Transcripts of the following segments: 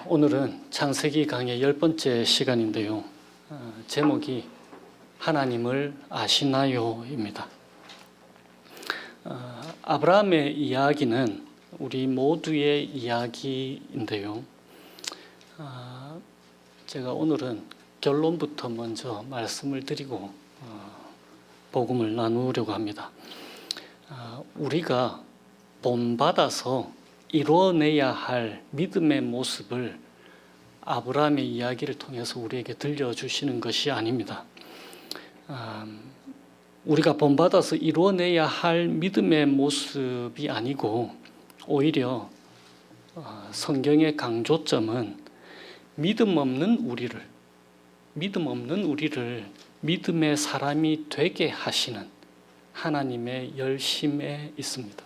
오늘은 창세기 강의 10번째 시간인데요. 제목이 하나님을 아시나요입니다. 아브라함의 이야기는 우리 모두의 이야기인데요. 제가 오늘은 결론부터 먼저 말씀을 드리고 복음을 나누려고 합니다. 우리가 본받아서 이루어내야 할 믿음의 모습을 아브라함의 이야기를 통해서 우리에게 들려주시는 것이 아닙니다. 우리가 본받아서 이루어내야 할 믿음의 모습이 아니고 오히려 성경의 강조점은 믿음 없는 우리를 믿음의 사람이 되게 하시는 하나님의 열심에 있습니다.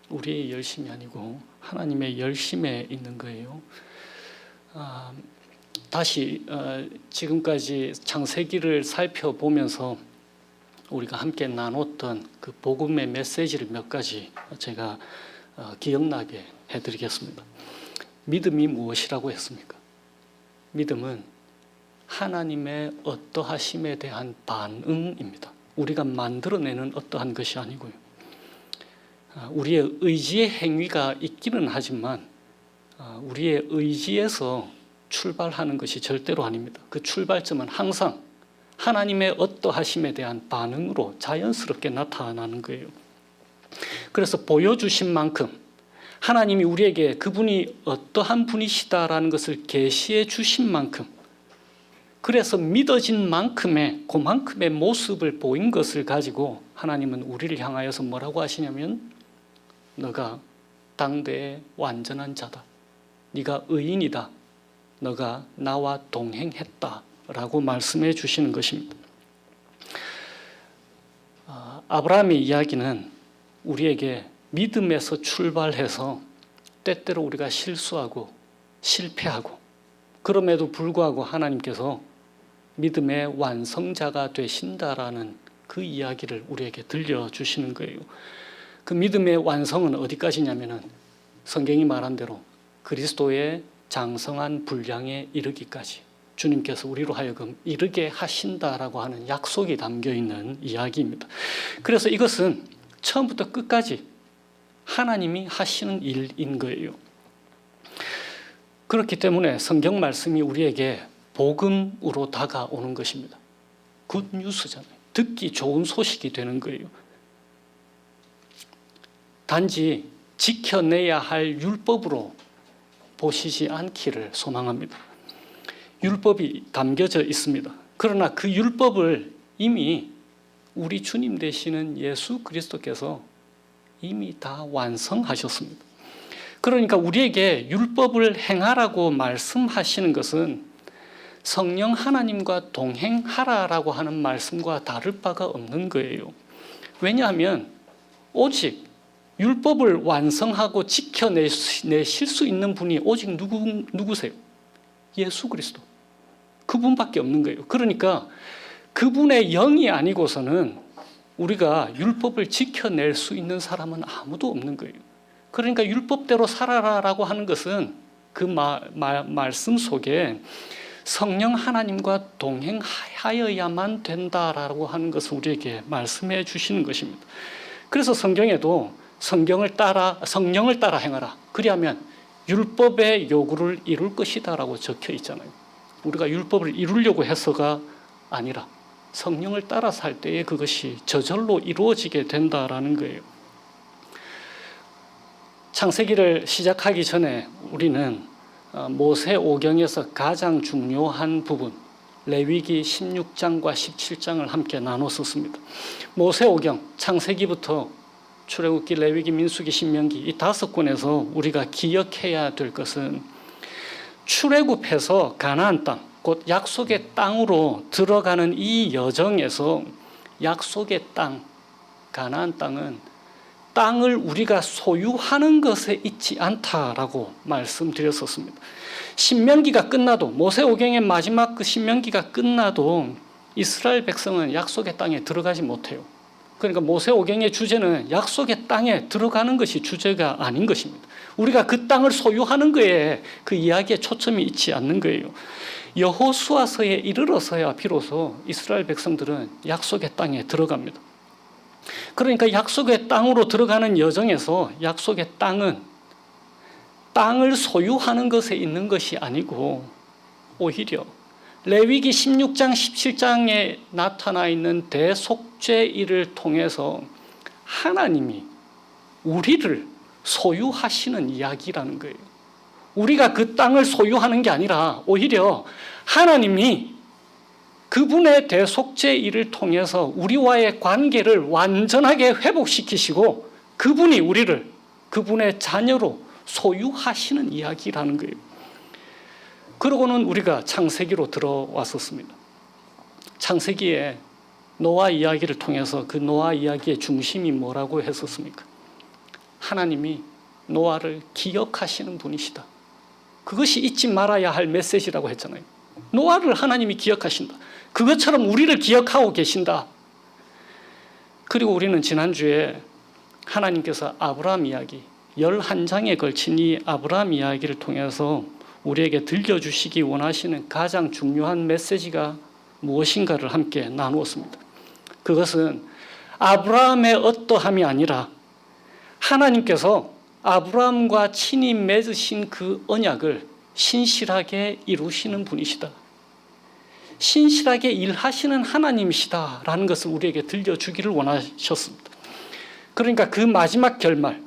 우리의 열심이 아니고 하나님의 열심에 있는 거예요. 다시 지금까지 창세기를 살펴보면서 우리가 함께 나눴던 그 복음의 메시지를 몇 가지 제가 기억나게 해드리겠습니다. 믿음이 무엇이라고 했습니까? 믿음은 하나님의 어떠하심에 대한 반응입니다. 우리가 만들어내는 어떠한 것이 아니고요. 우리의 의지의 행위가 있기는 하지만 우리의 의지에서 출발하는 것이 절대로 아닙니다. 그 출발점은 항상 하나님의 어떠하심에 대한 반응으로 자연스럽게 나타나는 거예요. 그래서 보여주신 만큼 하나님이 우리에게 그분이 어떠한 분이시다라는 것을 계시해 주신 만큼, 그래서 믿어진 만큼의 그만큼의 모습을 보인 것을 가지고 하나님은 우리를 향하여서 뭐라고 하시냐면, 너가 당대의 완전한 자다, 네가 의인이다, 너가 나와 동행했다 라고 말씀해 주시는 것입니다. 아브라함의 이야기는 우리에게 믿음에서 출발해서 때때로 우리가 실수하고 실패하고, 그럼에도 불구하고 하나님께서 믿음의 완성자가 되신다라는 그 이야기를 우리에게 들려주시는 거예요. 그 믿음의 완성은 어디까지냐면은 성경이 말한 대로 그리스도의 장성한 분량에 이르기까지 주님께서 우리로 하여금 이르게 하신다라고 하는 약속이 담겨 있는 이야기입니다. 그래서 이것은 처음부터 끝까지 하나님이 하시는 일인 거예요. 그렇기 때문에 성경 말씀이 우리에게 복음으로 다가오는 것입니다. 굿 뉴스잖아요. 듣기 좋은 소식이 되는 거예요. 단지 지켜내야 할 율법으로 보시지 않기를 소망합니다. 율법이 담겨져 있습니다. 그러나 그 율법을 이미 우리 주님 되시는 예수 그리스도께서 이미 다 완성하셨습니다. 그러니까 우리에게 율법을 행하라고 말씀하시는 것은 성령 하나님과 동행하라라고 하는 말씀과 다를 바가 없는 거예요. 왜냐하면 오직 율법을 완성하고 지켜내실 수 있는 분이 오직 누구세요? 예수 그리스도. 그분밖에 없는 거예요. 그러니까 그분의 영이 아니고서는 우리가 율법을 지켜낼 수 있는 사람은 아무도 없는 거예요. 그러니까 율법대로 살아라라고 하는 것은 그 말씀 속에 성령 하나님과 동행하여야만 된다라고 하는 것을 우리에게 말씀해 주시는 것입니다. 그래서 성경에도 성령을 따라 행하라, 그리하면 율법의 요구를 이룰 것이다라고 적혀 있잖아요. 우리가 율법을 이루려고 해서가 아니라 성령을 따라 살 때에 그것이 저절로 이루어지게 된다라는 거예요. 창세기를 시작하기 전에 우리는 모세오경에서 가장 중요한 부분 레위기 16장과 17장을 함께 나눴었습니다. 모세오경, 창세기부터 출애굽기, 레위기, 민수기, 신명기 이 5권에서 우리가 기억해야 될 것은 출애굽해서 가나안 땅, 곧 약속의 땅으로 들어가는 이 여정에서 약속의 땅, 가나안 땅은 땅을 우리가 소유하는 것에 있지 않다라고 말씀드렸었습니다. 신명기가 끝나도, 모세오경의 마지막 그 신명기가 끝나도 이스라엘 백성은 약속의 땅에 들어가지 못해요. 그러니까 모세오경의 주제는 약속의 땅에 들어가는 것이 주제가 아닌 것입니다. 우리가 그 땅을 소유하는 거에 그 이야기에 초점이 있지 않는 거예요. 여호수아서에 이르러서야 비로소 이스라엘 백성들은 약속의 땅에 들어갑니다. 그러니까 약속의 땅으로 들어가는 여정에서 약속의 땅은 땅을 소유하는 것에 있는 것이 아니고 오히려 레위기 16장 17장에 나타나 있는 대속죄일을 통해서 하나님이 우리를 소유하시는 이야기라는 거예요. 우리가 그 땅을 소유하는 게 아니라 오히려 하나님이 그분의 대속죄일을 통해서 우리와의 관계를 완전하게 회복시키시고 그분이 우리를 그분의 자녀로 소유하시는 이야기라는 거예요. 그러고는 우리가 창세기로 들어왔었습니다. 창세기에 노아 이야기를 통해서 그 노아 이야기의 중심이 뭐라고 했었습니까? 하나님이 노아를 기억하시는 분이시다. 그것이 잊지 말아야 할 메시지라고 했잖아요. 노아를 하나님이 기억하신다. 그것처럼 우리를 기억하고 계신다. 그리고 우리는 지난주에 하나님께서 아브라함 이야기 11장에 걸친 이 아브라함 이야기를 통해서 우리에게 들려주시기 원하시는 가장 중요한 메시지가 무엇인가를 함께 나누었습니다. 그것은 아브라함의 어떠함이 아니라 하나님께서 아브라함과 친히 맺으신 그 언약을 신실하게 이루시는 분이시다. 신실하게 일하시는 하나님이시다라는 것을 우리에게 들려주기를 원하셨습니다. 그러니까 그 마지막 결말,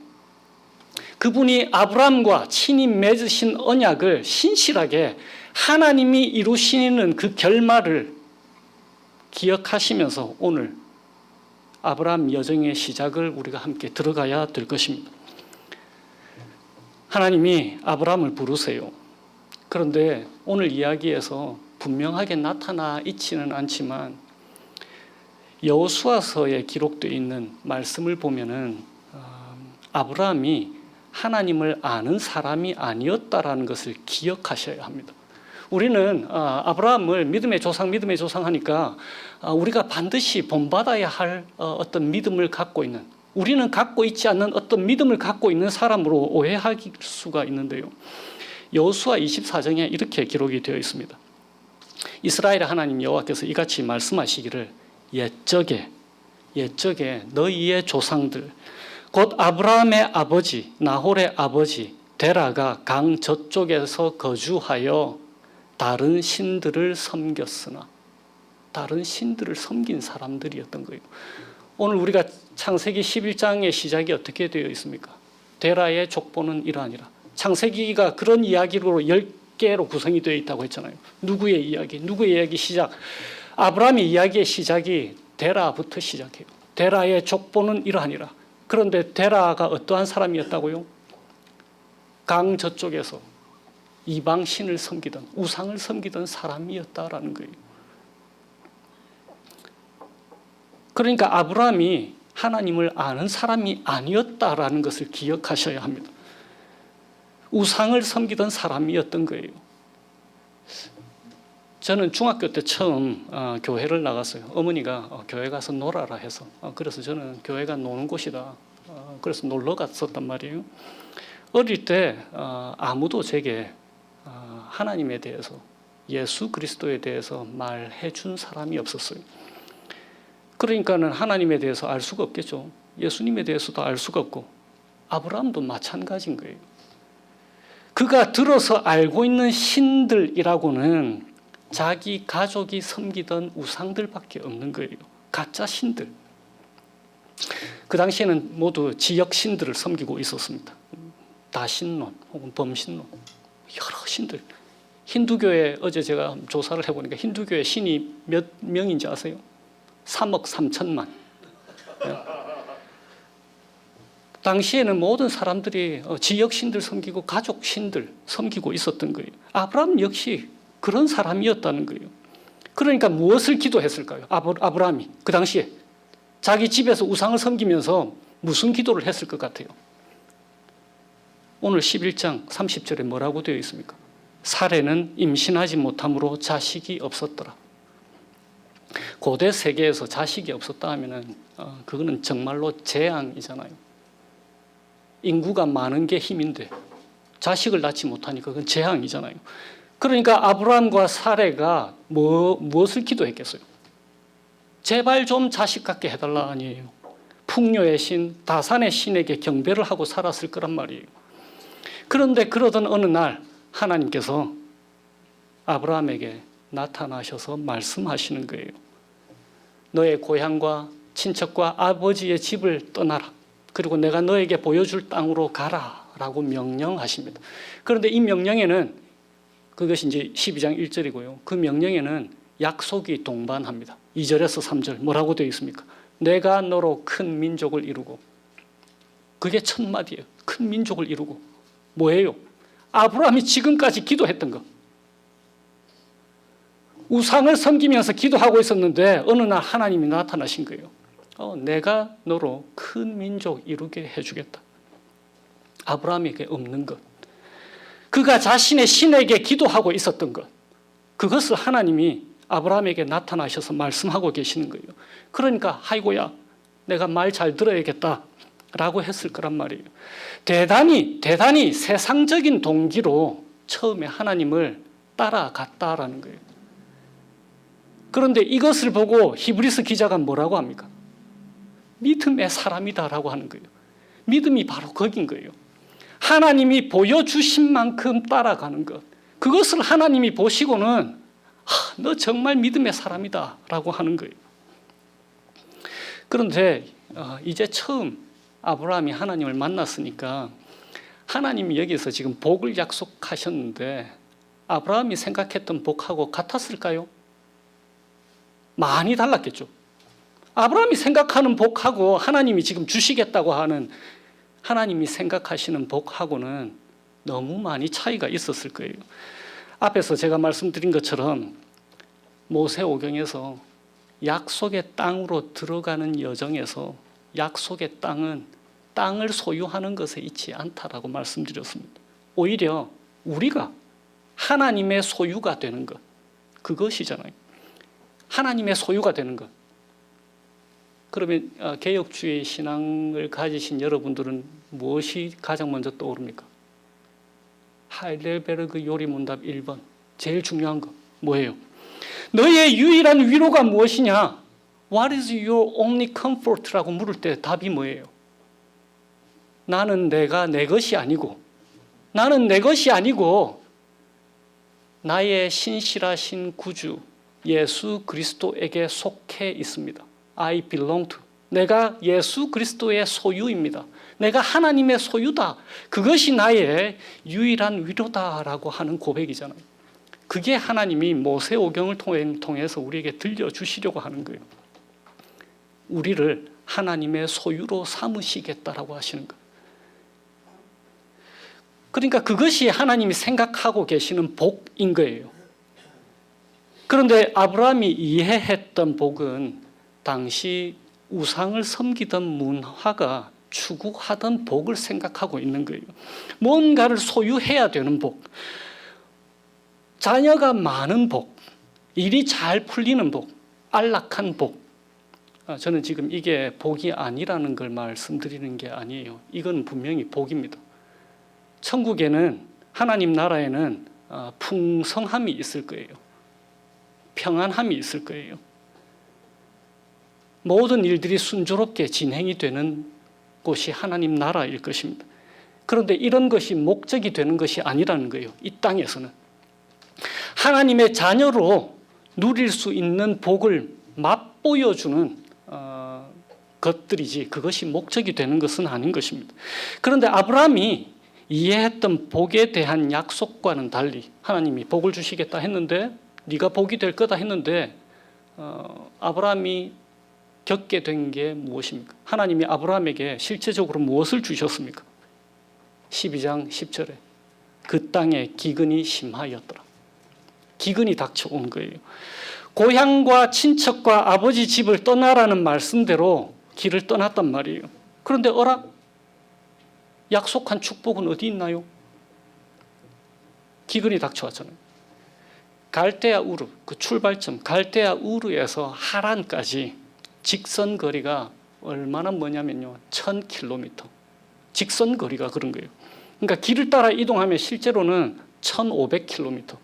그분이 아브라함과 친히 맺으신 언약을 신실하게 하나님이 이루시는 그 결말을 기억하시면서 오늘 아브라함 여정의 시작을 우리가 함께 들어가야 될 것입니다. 하나님이 아브라함을 부르세요. 그런데 오늘 이야기에서 분명하게 나타나 있지는 않지만 여호수아서에 기록되어 있는 말씀을 보면은 아브라함이 하나님을 아는 사람이 아니었다라는 것을 기억하셔야 합니다. 우리는 아브라함을 믿음의 조상 하니까 우리가 반드시 본받아야 할 어떤 믿음을 갖고 있는, 우리는 갖고 있지 않는 어떤 믿음을 갖고 있는 사람으로 오해할 수가 있는데요. 여호수아 24장에 이렇게 기록이 되어 있습니다. 이스라엘의 하나님 여호와께서 이같이 말씀하시기를 옛적에 너희의 조상들 곧 아브라함의 아버지 나홀의 아버지 데라가 강 저쪽에서 거주하여 다른 신들을 섬겼으나, 다른 신들을 섬긴 사람들이었던 거예요. 오늘 우리가 창세기 11장의 시작이 어떻게 되어 있습니까? 데라의 족보는 이러하니라. 창세기가 그런 이야기로 10개로 구성이 되어 있다고 했잖아요. 누구의 이야기 시작. 아브라함의 이야기의 시작이 데라부터 시작해요. 데라의 족보는 이러하니라. 그런데 데라가 어떠한 사람이었다고요? 강 저쪽에서 이방 신을 섬기던, 우상을 섬기던 사람이었다라는 거예요. 그러니까 아브라함이 하나님을 아는 사람이 아니었다라는 것을 기억하셔야 합니다. 우상을 섬기던 사람이었던 거예요. 저는 중학교 때 처음 교회를 나갔어요. 어머니가 교회 가서 놀아라 해서. 그래서 저는 교회가 노는 곳이다. 그래서 놀러 갔었단 말이에요. 어릴 때 아무도 제게 하나님에 대해서, 예수 그리스도에 대해서 말해 준 사람이 없었어요. 그러니까는 하나님에 대해서 알 수가 없겠죠. 예수님에 대해서도 알 수가 없고 아브라함도 마찬가지인 거예요. 그가 들어서 알고 있는 신들이라고는 자기 가족이 섬기던 우상들밖에 없는 거예요. 가짜 신들. 그 당시에는 모두 지역 신들을 섬기고 있었습니다. 다신론 혹은 범신론, 여러 신들. 힌두교에 어제 제가 조사를 해보니까 힌두교의 신이 몇 명인지 아세요? 3억 3천만. 당시에는 모든 사람들이 지역 신들 섬기고 가족 신들 섬기고 있었던 거예요. 아브라함 역시 그런 사람이었다는 거예요. 그러니까 무엇을 기도했을까요? 아브라함이 그 당시에 자기 집에서 우상을 섬기면서 무슨 기도를 했을 것 같아요? 오늘 11장 30절에 뭐라고 되어 있습니까? 사레는 임신하지 못함으로 자식이 없었더라. 고대 세계에서 자식이 없었다 하면은 그거는 정말로 재앙이잖아요. 인구가 많은 게 힘인데 자식을 낳지 못하니까 그건 재앙이잖아요. 그러니까 아브라함과 사레가 무엇을 기도했겠어요? 제발 좀 자식 갖게 해달라 아니에요. 풍요의 신, 다산의 신에게 경배를 하고 살았을 거란 말이에요. 그런데 그러던 어느 날 하나님께서 아브라함에게 나타나셔서 말씀하시는 거예요. 너의 고향과 친척과 아버지의 집을 떠나라. 그리고 내가 너에게 보여줄 땅으로 가라 라고 명령하십니다. 그런데 이 명령에는 그것이 이제 12장 1절이고요. 그 명령에는 약속이 동반합니다. 2절에서 3절 뭐라고 되어 있습니까? 내가 너로 큰 민족을 이루고, 그게 첫 마디예요. 큰 민족을 이루고. 뭐예요? 아브라함이 지금까지 기도했던 것. 우상을 섬기면서 기도하고 있었는데 어느 날 하나님이 나타나신 거예요. 내가 너로 큰 민족 이루게 해주겠다. 아브라함에게 없는 것, 그가 자신의 신에게 기도하고 있었던 것, 그것을 하나님이 아브라함에게 나타나셔서 말씀하고 계시는 거예요. 그러니까 아이고야 내가 말 잘 들어야겠다 라고 했을 거란 말이에요. 대단히 세상적인 동기로 처음에 하나님을 따라갔다라는 거예요. 그런데 이것을 보고 히브리서 기자가 뭐라고 합니까? 믿음의 사람이다라고 하는 거예요. 믿음이 바로 거긴 거예요. 하나님이 보여주신 만큼 따라가는 것, 그것을 하나님이 보시고는 너 정말 믿음의 사람이다 라고 하는 거예요. 그런데 이제 처음 아브라함이 하나님을 만났으니까 하나님이 여기서 지금 복을 약속하셨는데 아브라함이 생각했던 복하고 같았을까요? 많이 달랐겠죠. 아브라함이 생각하는 복하고 하나님이 지금 주시겠다고 하는 하나님이 생각하시는 복하고는 너무 많이 차이가 있었을 거예요. 앞에서 제가 말씀드린 것처럼 모세오경에서 약속의 땅으로 들어가는 여정에서 약속의 땅은 땅을 소유하는 것에 있지 않다라고 말씀드렸습니다. 오히려 우리가 하나님의 소유가 되는 것, 그것이잖아요. 하나님의 소유가 되는 것. 그러면 개혁주의 신앙을 가지신 여러분들은 무엇이 가장 먼저 떠오릅니까? 하이델베르그 요리문답 1번 제일 중요한 거 뭐예요? 너의 유일한 위로가 무엇이냐? What is your only comfort라고 물을 때 답이 뭐예요? 나는 내 것이 아니고 나의 신실하신 구주 예수 그리스도에게 속해 있습니다. I belong to. 내가 예수 그리스도의 소유입니다. 내가 하나님의 소유다. 그것이 나의 유일한 위로다라고 하는 고백이잖아요. 그게 하나님이 모세오경을 통해서 우리에게 들려주시려고 하는 거예요. 우리를 하나님의 소유로 삼으시겠다라고 하시는 거예요. 그러니까 그것이 하나님이 생각하고 계시는 복인 거예요. 그런데 아브라함이 이해했던 복은 당시 우상을 섬기던 문화가 추구하던 복을 생각하고 있는 거예요. 뭔가를 소유해야 되는 복, 자녀가 많은 복, 일이 잘 풀리는 복, 안락한 복. 저는 지금 이게 복이 아니라는 걸 말씀드리는 게 아니에요. 이건 분명히 복입니다. 천국에는 하나님 나라에는 풍성함이 있을 거예요. 평안함이 있을 거예요. 모든 일들이 순조롭게 진행이 되는 곳이 하나님 나라일 것입니다. 그런데 이런 것이 목적이 되는 것이 아니라는 거예요. 이 땅에서는 하나님의 자녀로 누릴 수 있는 복을 맛보여주는 것들이지 그것이 목적이 되는 것은 아닌 것입니다. 그런데 아브라함이 이해했던 복에 대한 약속과는 달리 하나님이 복을 주시겠다 했는데 네가 복이 될 거다 했는데 아브라함이 겪게 된 게 무엇입니까? 하나님이 아브라함에게 실제적으로 무엇을 주셨습니까? 12장 10절에 그 땅에 기근이 심하였더라. 기근이 닥쳐온 거예요. 고향과 친척과 아버지 집을 떠나라는 말씀대로 길을 떠났단 말이에요. 그런데 어라? 약속한 축복은 어디 있나요? 기근이 닥쳐왔잖아요. 갈대아 우르, 그 출발점 갈대아 우르에서 하란까지 직선 거리가 얼마나 뭐냐면요, 1000km. 직선 거리가 그런 거예요. 그러니까 길을 따라 이동하면 실제로는 1500km.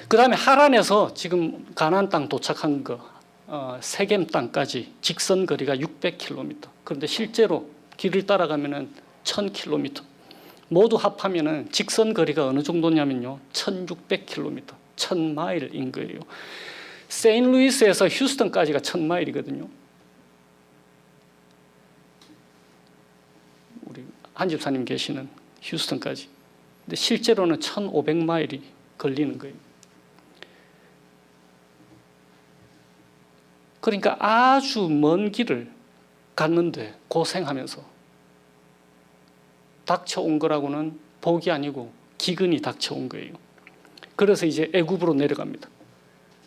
그 다음에 하란에서 지금 가나안 땅 도착한 거, 세겜 땅까지 직선 거리가 600km. 그런데 실제로 길을 따라가면은 1000km. 모두 합하면은 직선 거리가 어느 정도냐면요, 1600km, 1000마일인 거예요. 세인루이스에서 휴스턴까지가 1000마일이거든요. 우리 한 집사님 계시는 휴스턴까지. 근데 실제로는 1500마일이 걸리는 거예요. 그러니까 아주 먼 길을 갔는데 고생하면서 닥쳐온 거라고는 복이 아니고 기근이 닥쳐온 거예요. 그래서 이제 애굽으로 내려갑니다.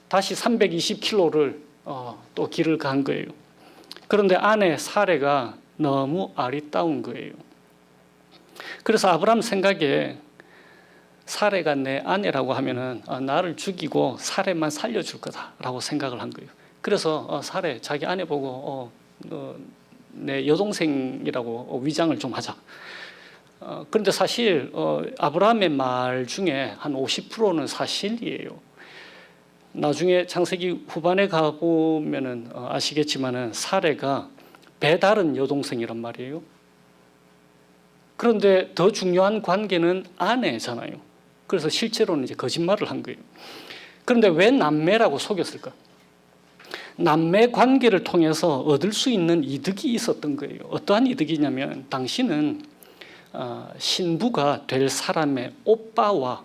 다시 320km를 또 길을 간 거예요. 그런데 아내 사레가 너무 아리따운 거예요. 그래서 아브라함 생각에 사레가 내 아내라고 하면은 나를 죽이고 사레만 살려줄 거다라고 생각을 한 거예요. 그래서 사레 자기 아내 보고 내 여동생이라고 위장을 좀 하자. 그런데 사실 아브라함의 말 중에 한 50%는 사실이에요. 나중에 창세기 후반에 가보면은 아시겠지만은 사레가 배다른 여동생이란 말이에요. 그런데 더 중요한 관계는 아내잖아요. 그래서 실제로는 이제 거짓말을 한 거예요. 그런데 왜 남매라고 속였을까? 남매 관계를 통해서 얻을 수 있는 이득이 있었던 거예요. 어떠한 이득이냐면 당신은 신부가 될 사람의 오빠와,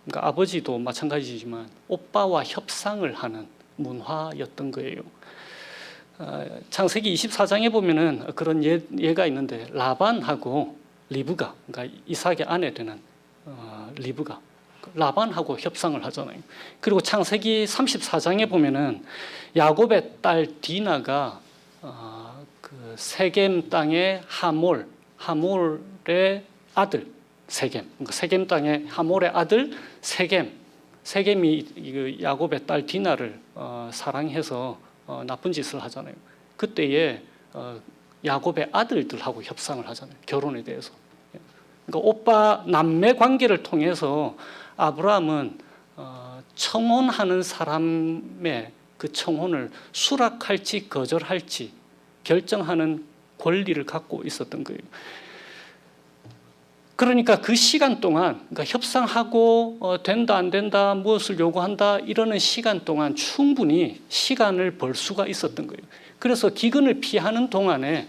그러니까 아버지도 마찬가지지만 오빠와 협상을 하는 문화였던 거예요. 창세기 24장에 보면은 그런 예가 있는데 라반하고 리브가, 그러니까 이삭의 아내 되는 리브가 라반하고 협상을 하잖아요. 그리고 창세기 34장에 보면은 야곱의 딸 디나가 그 세겜 땅의 하몰의 아들 세겜, 그러니까 세겜 땅의 하몰의 아들 세겜이 야곱의 딸 디나를 사랑해서 나쁜 짓을 하잖아요. 그때에 야곱의 아들들하고 협상을 하잖아요. 결혼에 대해서. 그러니까 오빠 남매 관계를 통해서 아브라함은 청혼하는 사람의 그 청혼을 수락할지 거절할지 결정하는 권리를 갖고 있었던 거예요. 그러니까 그 시간 동안, 그러니까 협상하고 된다 안 된다, 무엇을 요구한다 이러는 시간 동안 충분히 시간을 벌 수가 있었던 거예요. 그래서 기근을 피하는 동안에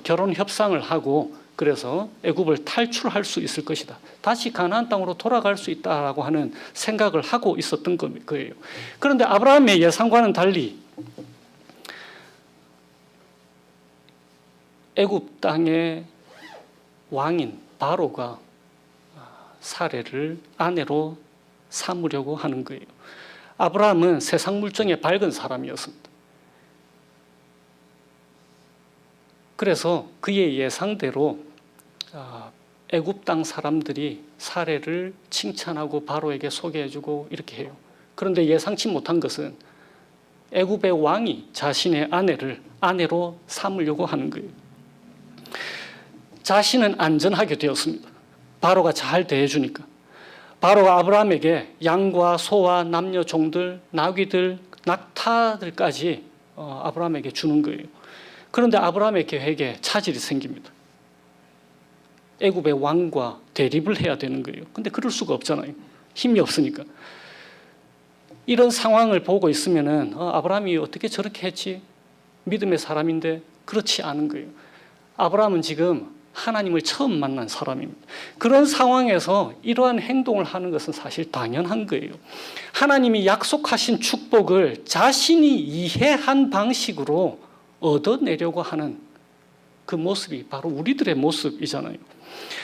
결혼 협상을 하고 그래서 애굽을 탈출할 수 있을 것이다. 다시 가나안 땅으로 돌아갈 수 있다라고 하는 생각을 하고 있었던 거예요. 그런데 아브라함의 예상과는 달리 애굽 땅의 왕인 바로가 사레를 아내로 삼으려고 하는 거예요. 아브라함은 세상 물정에 밝은 사람이었습니다. 그래서 그의 예상대로 애굽 땅 사람들이 사레를 칭찬하고 바로에게 소개해주고 이렇게 해요. 그런데 예상치 못한 것은 애굽의 왕이 자신의 아내를 아내로 삼으려고 하는 거예요. 자신은 안전하게 되었습니다. 바로가 잘 대해주니까. 바로가 아브라함에게 양과 소와 남녀 종들, 나귀들, 낙타들까지 아브라함에게 주는 거예요. 그런데 아브라함의 계획에 차질이 생깁니다. 애굽의 왕과 대립을 해야 되는 거예요. 근데 그럴 수가 없잖아요. 힘이 없으니까. 이런 상황을 보고 있으면은 아브라함이 어떻게 저렇게 했지? 믿음의 사람인데 그렇지 않은 거예요. 아브라함은 지금 하나님을 처음 만난 사람입니다. 그런 상황에서 이러한 행동을 하는 것은 사실 당연한 거예요. 하나님이 약속하신 축복을 자신이 이해한 방식으로 얻어내려고 하는 그 모습이 바로 우리들의 모습이잖아요.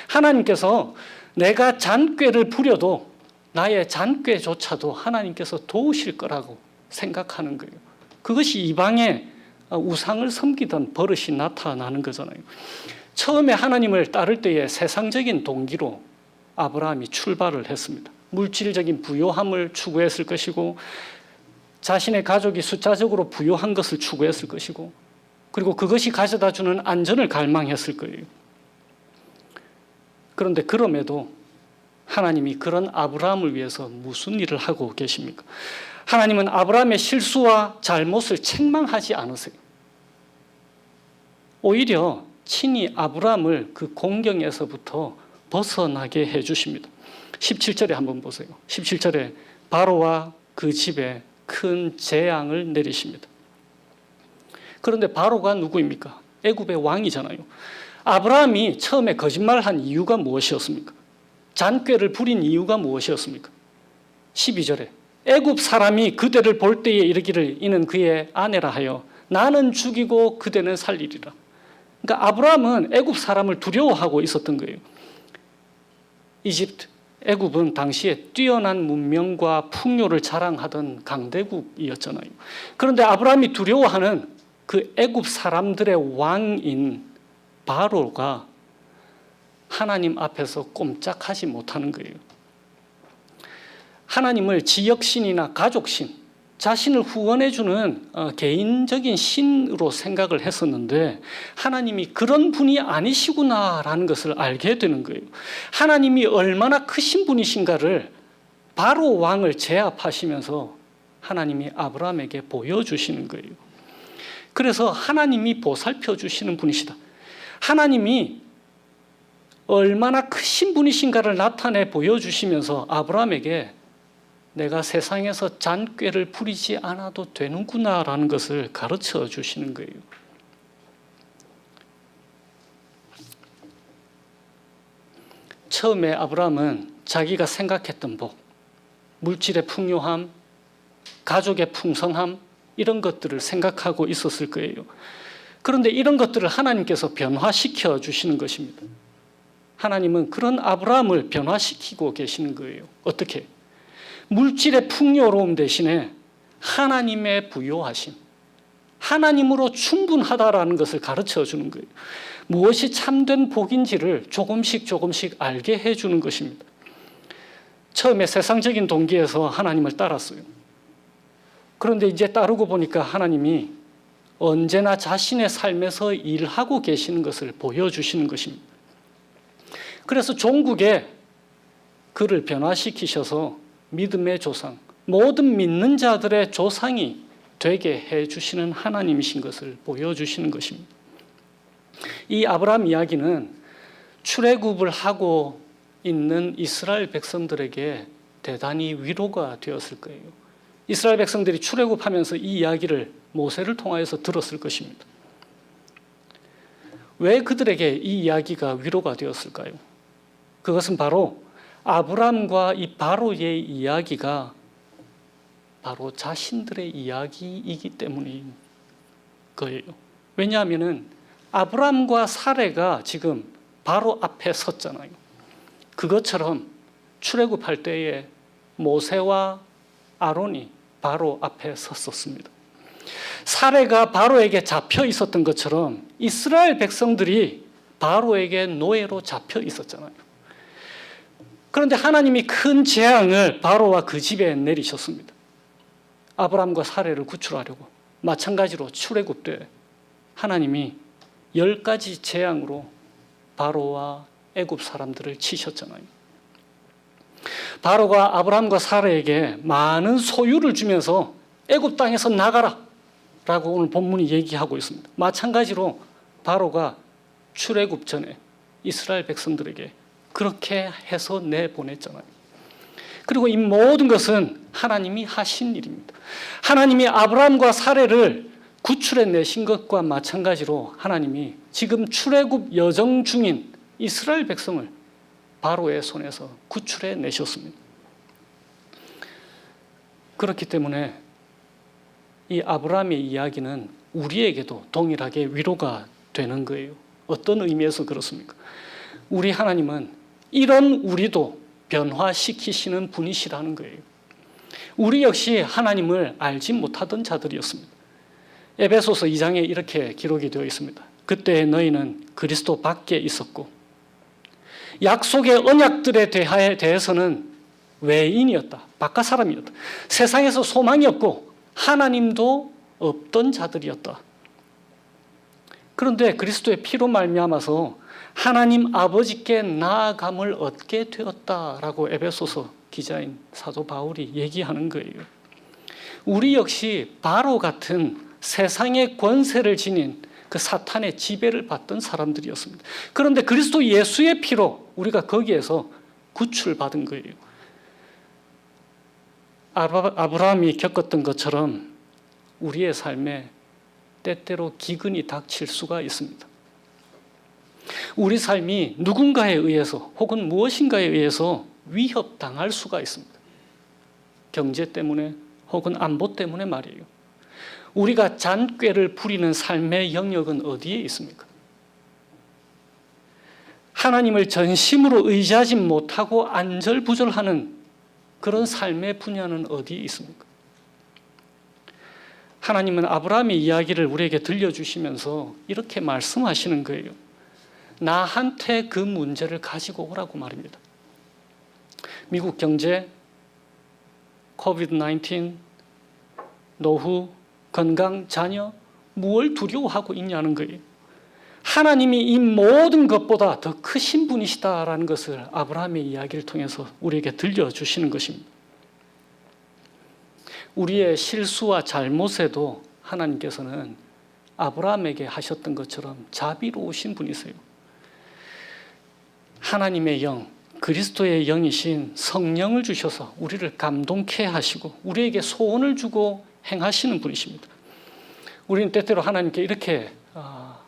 하나님께서 내가 잔꾀를 부려도 나의 잔꾀조차도 하나님께서 도우실 거라고 생각하는 거예요. 그것이 이방의 우상을 섬기던 버릇이 나타나는 거잖아요. 처음에 하나님을 따를 때에 세상적인 동기로 아브라함이 출발을 했습니다. 물질적인 부요함을 추구했을 것이고 자신의 가족이 숫자적으로 부요한 것을 추구했을 것이고 그리고 그것이 가져다주는 안전을 갈망했을 거예요. 그런데 그럼에도 하나님이 그런 아브라함을 위해서 무슨 일을 하고 계십니까? 하나님은 아브라함의 실수와 잘못을 책망하지 않으세요. 오히려 친히 아브라함을 그 공경에서부터 벗어나게 해주십니다. 17절에 한번 보세요. 17절에 바로와 그 집에 큰 재앙을 내리십니다. 그런데 바로가 누구입니까? 애굽의 왕이잖아요. 아브라함이 처음에 거짓말한 이유가 무엇이었습니까? 잔꾀를 부린 이유가 무엇이었습니까? 12절에 애굽 사람이 그대를 볼 때에 이르기를 이는 그의 아내라 하여 나는 죽이고 그대는 살리리라. 그러니까 아브라함은 애굽 사람을 두려워하고 있었던 거예요. 이집트, 애굽은 당시에 뛰어난 문명과 풍요를 자랑하던 강대국이었잖아요. 그런데 아브라함이 두려워하는 그 애굽 사람들의 왕인 바로가 하나님 앞에서 꼼짝하지 못하는 거예요. 하나님을 지역신이나 가족신, 자신을 후원해주는 개인적인 신으로 생각을 했었는데 하나님이 그런 분이 아니시구나라는 것을 알게 되는 거예요. 하나님이 얼마나 크신 분이신가를 바로 왕을 제압하시면서 하나님이 아브라함에게 보여주시는 거예요. 그래서 하나님이 보살펴 주시는 분이시다. 하나님이 얼마나 크신 분이신가를 나타내 보여주시면서 아브라함에게 내가 세상에서 잔꾀를 부리지 않아도 되는구나라는 것을 가르쳐 주시는 거예요. 처음에 아브라함은 자기가 생각했던 복, 물질의 풍요함, 가족의 풍성함 이런 것들을 생각하고 있었을 거예요. 그런데 이런 것들을 하나님께서 변화시켜 주시는 것입니다. 하나님은 그런 아브라함을 변화시키고 계시는 거예요. 어떻게? 물질의 풍요로움 대신에 하나님의 부요하심, 하나님으로 충분하다라는 것을 가르쳐 주는 거예요. 무엇이 참된 복인지를 조금씩 알게 해주는 것입니다. 처음에 세상적인 동기에서 하나님을 따랐어요. 그런데 이제 따르고 보니까 하나님이 언제나 자신의 삶에서 일하고 계시는 것을 보여주시는 것입니다. 그래서 종국에 그를 변화시키셔서 믿음의 조상, 모든 믿는 자들의 조상이 되게 해주시는 하나님이신 것을 보여주시는 것입니다. 이 아브라함 이야기는 출애굽을 하고 있는 이스라엘 백성들에게 대단히 위로가 되었을 거예요. 이스라엘 백성들이 출애굽하면서 이 이야기를 모세를 통하여서 들었을 것입니다. 왜 그들에게 이 이야기가 위로가 되었을까요? 그것은 바로 아브라함과 이 바로의 이야기가 바로 자신들의 이야기이기 때문인 거예요. 왜냐하면 아브라함과 사레가 지금 바로 앞에 섰잖아요. 그것처럼 출애굽할 때에 모세와 아론이 바로 앞에 섰었습니다. 사레가 바로에게 잡혀 있었던 것처럼 이스라엘 백성들이 바로에게 노예로 잡혀 있었잖아요. 그런데 하나님이 큰 재앙을 바로와 그 집에 내리셨습니다. 아브라함과 사레를 구출하려고. 마찬가지로 출애굽 때 하나님이 10가지 재앙으로 바로와 애굽 사람들을 치셨잖아요. 바로가 아브라함과 사레에게 많은 소유를 주면서 애굽 땅에서 나가라 라고 오늘 본문이 얘기하고 있습니다. 마찬가지로 바로가 출애굽 전에 이스라엘 백성들에게 그렇게 해서 내보냈잖아요. 그리고 이 모든 것은 하나님이 하신 일입니다. 하나님이 아브라함과 사레를 구출해 내신 것과 마찬가지로 하나님이 지금 출애굽 여정 중인 이스라엘 백성을 바로의 손에서 구출해 내셨습니다. 그렇기 때문에 이 아브라함의 이야기는 우리에게도 동일하게 위로가 되는 거예요. 어떤 의미에서 그렇습니까? 우리 하나님은 이런 우리도 변화시키시는 분이시라는 거예요. 우리 역시 하나님을 알지 못하던 자들이었습니다. 에베소서 2장에 이렇게 기록이 되어 있습니다. 그때 너희는 그리스도 밖에 있었고 약속의 언약들에 대해서는 외인이었다. 바깥 사람이었다. 세상에서 소망이 없고 하나님도 없던 자들이었다. 그런데 그리스도의 피로 말미암아서 하나님 아버지께 나아감을 얻게 되었다라고 에베소서 기자인 사도 바울이 얘기하는 거예요. 우리 역시 바로 같은 세상의 권세를 지닌 그 사탄의 지배를 받던 사람들이었습니다. 그런데 그리스도 예수의 피로 우리가 거기에서 구출받은 거예요. 아브라함이 겪었던 것처럼 우리의 삶에 때때로 기근이 닥칠 수가 있습니다. 우리 삶이 누군가에 의해서 혹은 무엇인가에 의해서 위협당할 수가 있습니다. 경제 때문에 혹은 안보 때문에 말이에요. 우리가 잔꾀를 부리는 삶의 영역은 어디에 있습니까? 하나님을 전심으로 의지하지 못하고 안절부절하는 그런 삶의 분야는 어디에 있습니까? 하나님은 아브라함의 이야기를 우리에게 들려주시면서 이렇게 말씀하시는 거예요. 나한테 그 문제를 가지고 오라고 말입니다. 미국 경제, 코비드-19, 노후, 건강, 자녀, 무엇을 두려워하고 있냐는 거예요. 하나님이 이 모든 것보다 더 크신 분이시다라는 것을 아브라함의 이야기를 통해서 우리에게 들려주시는 것입니다. 우리의 실수와 잘못에도 하나님께서는 아브라함에게 하셨던 것처럼 자비로우신 분이세요. 하나님의 영, 그리스도의 영이신 성령을 주셔서 우리를 감동케 하시고 우리에게 소원을 주고 행하시는 분이십니다. 우리는 때때로 하나님께 이렇게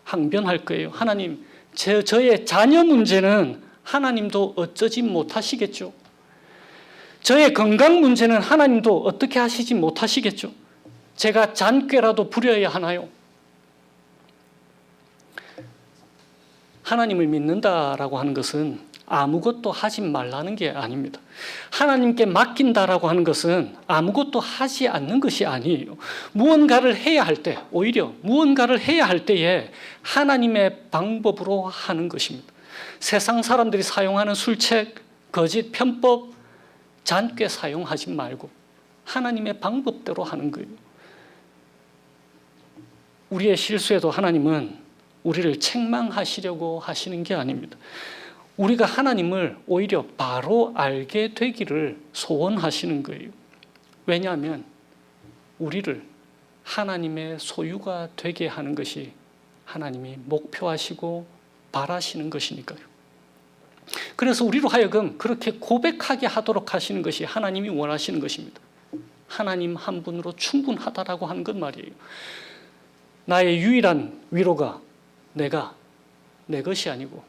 항변할 거예요. 하나님, 저의 자녀 문제는 하나님도 어쩌지 못하시겠죠. 저의 건강 문제는 하나님도 어떻게 하시지 못하시겠죠. 제가 잔꾀라도 부려야 하나요? 하나님을 믿는다라고 하는 것은 아무것도 하지 말라는 게 아닙니다. 하나님께 맡긴다라고 하는 것은 아무것도 하지 않는 것이 아니에요. 무언가를 해야 할 때, 오히려 무언가를 해야 할 때에 하나님의 방법으로 하는 것입니다. 세상 사람들이 사용하는 술책, 거짓, 편법, 잔꾀 사용하지 말고 하나님의 방법대로 하는 거예요. 우리의 실수에도 하나님은 우리를 책망하시려고 하시는 게 아닙니다. 우리가 하나님을 오히려 바로 알게 되기를 소원하시는 거예요. 왜냐하면 우리를 하나님의 소유가 되게 하는 것이 하나님이 목표하시고 바라시는 것이니까요. 그래서 우리로 하여금 그렇게 고백하게 하도록 하시는 것이 하나님이 원하시는 것입니다. 하나님 한 분으로 충분하다라고 하는 것 말이에요. 나의 유일한 위로가 내가 내 것이 아니고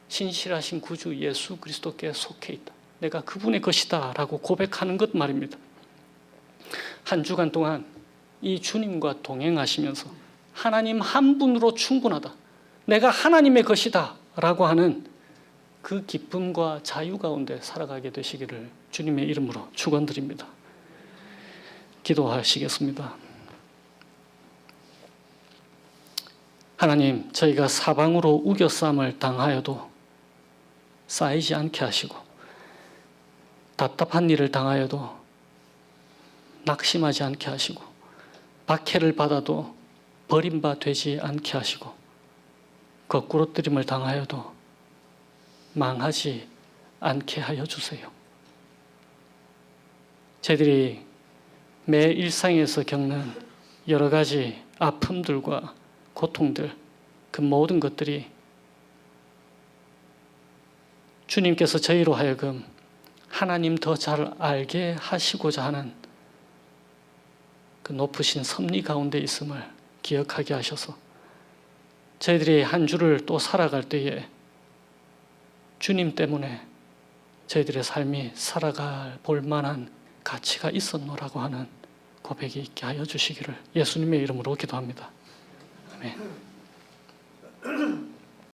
신실하신 구주 예수 그리스도께 속해 있다. 내가 그분의 것이다 라고 고백하는 것 말입니다. 한 주간 동안 이 주님과 동행하시면서 하나님 한 분으로 충분하다. 내가 하나님의 것이다 라고 하는 그 기쁨과 자유 가운데 살아가게 되시기를 주님의 이름으로 축원드립니다. 기도하시겠습니다. 하나님, 저희가 사방으로 우겨쌈을 당하여도 쌓이지 않게 하시고 답답한 일을 당하여도 낙심하지 않게 하시고 박해를 받아도 버림바 되지 않게 하시고 거꾸로뜨림을 당하여도 망하지 않게 하여 주세요. 저희들이 매 일상에서 겪는 여러 가지 아픔들과 고통들, 그 모든 것들이 주님께서 저희로 하여금 하나님 더 잘 알게 하시고자 하는 그 높으신 섭리 가운데 있음을 기억하게 하셔서 저희들이 한 주를 또 살아갈 때에 주님 때문에 저희들의 삶이 살아갈 볼만한 가치가 있었노라고 하는 고백이 있게 하여 주시기를 예수님의 이름으로 기도합니다. 아멘.